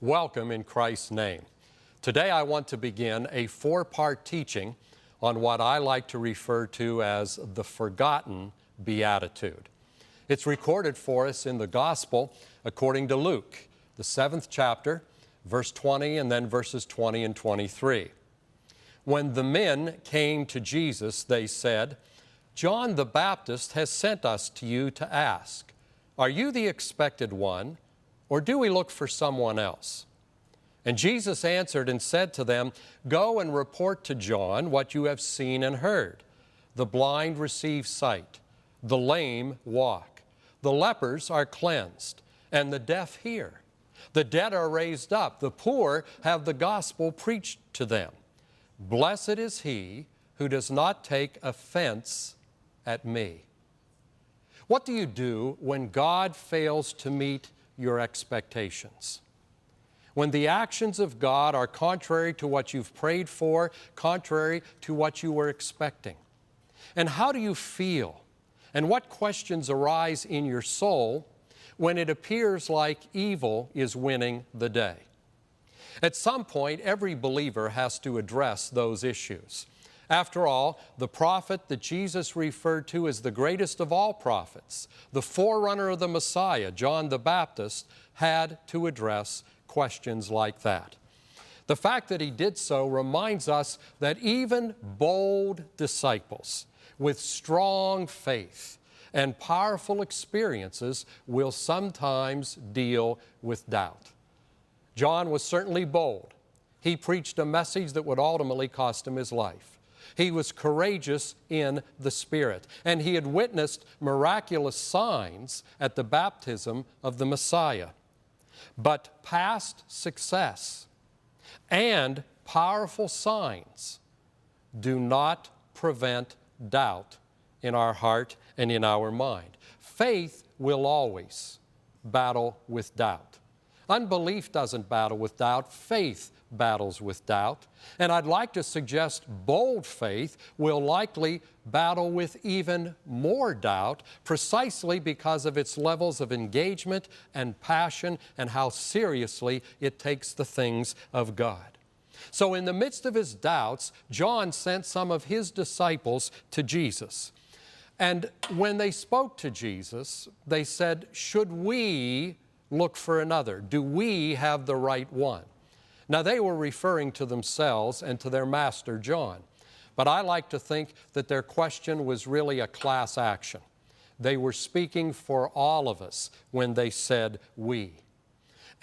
Welcome in Christ's name. Today I want to begin a four-part teaching on what I like to refer to as the Forgotten Beatitude. It's recorded for us in the Gospel according to Luke, the 7th chapter, verse 20 and then verses 20 and 23. When the men came to Jesus, they said, "John the Baptist has sent us to you to ask, 'Are you the expected one, or do we look for someone else?' And Jesus answered and said to them, 'Go and report to John what you have seen and heard. The blind receive sight, the lame walk, the lepers are cleansed, and the deaf hear. The dead are raised up, the poor have the gospel preached to them. Blessed is he who does not take offense at me.'" What do you do when God fails to meet your expectations? When the actions of God are contrary to what you've prayed for, contrary to what you were expecting? And how do you feel? And what questions arise in your soul when it appears like evil is winning the day? At some point, every believer has to address those issues. After all, the prophet that Jesus referred to as the greatest of all prophets, the forerunner of the Messiah, John the Baptist, had to address questions like that. The fact that he did so reminds us that even bold disciples with strong faith and powerful experiences will sometimes deal with doubt. John was certainly bold. He preached a message that would ultimately cost him his life. He was courageous in the Spirit, and he had witnessed miraculous signs at the baptism of the Messiah. But past success and powerful signs do not prevent doubt in our heart and in our mind. Faith will always battle with doubt. Unbelief doesn't battle with doubt. Faith battles with doubt. And I'd like to suggest bold faith will likely battle with even more doubt precisely because of its levels of engagement and passion and how seriously it takes the things of God. So in the midst of his doubts, John sent some of his disciples to Jesus. And when they spoke to Jesus, they said, "Should we look for another? Do we have the right one?" Now, they were referring to themselves and to their master, John. But I like to think that their question was really a class action. They were speaking for all of us when they said we.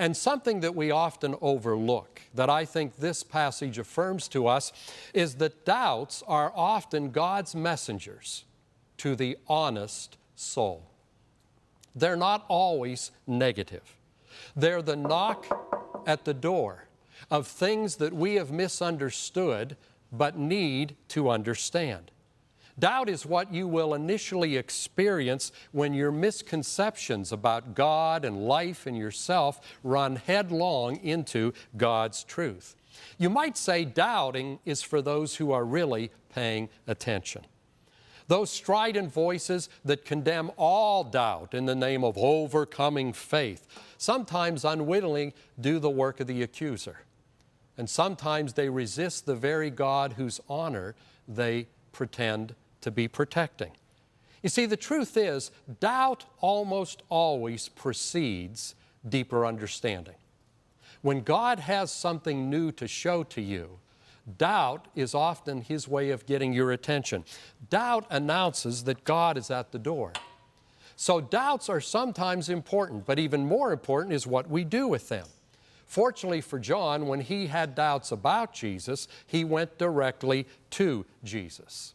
And something that we often overlook, that I think this passage affirms to us, is that doubts are often God's messengers to the honest soul. They're not always negative. They're the knock at the door of things that we have misunderstood but need to understand. Doubt is what you will initially experience when your misconceptions about God and life and yourself run headlong into God's truth. You might say doubting is for those who are really paying attention. Those strident voices that condemn all doubt in the name of overcoming faith sometimes unwittingly do the work of the accuser. And sometimes they resist the very God whose honor they pretend to be protecting. You see, the truth is, doubt almost always precedes deeper understanding. When God has something new to show to you, doubt is often his way of getting your attention. Doubt announces that God is at the door. So doubts are sometimes important, but even more important is what we do with them. Fortunately for John, when he had doubts about Jesus, he went directly to Jesus.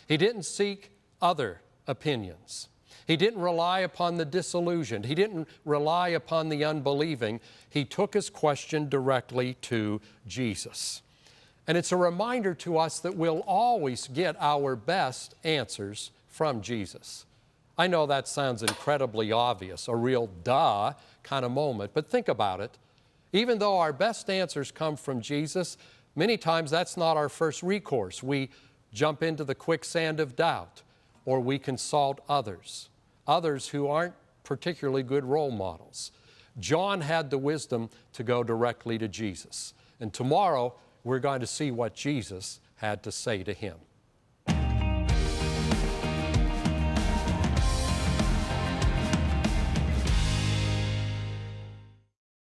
He didn't seek other opinions. He didn't rely upon the disillusioned. He didn't rely upon the unbelieving. He took his question directly to Jesus. And it's a reminder to us that we'll always get our best answers from Jesus. I know that sounds incredibly obvious, a real duh kind of moment, but think about it. Even though our best answers come from Jesus, many times that's not our first recourse. We jump into the quicksand of doubt, or we consult others who aren't particularly good role models. John had the wisdom to go directly to Jesus. And tomorrow, we're going to see what Jesus had to say to him.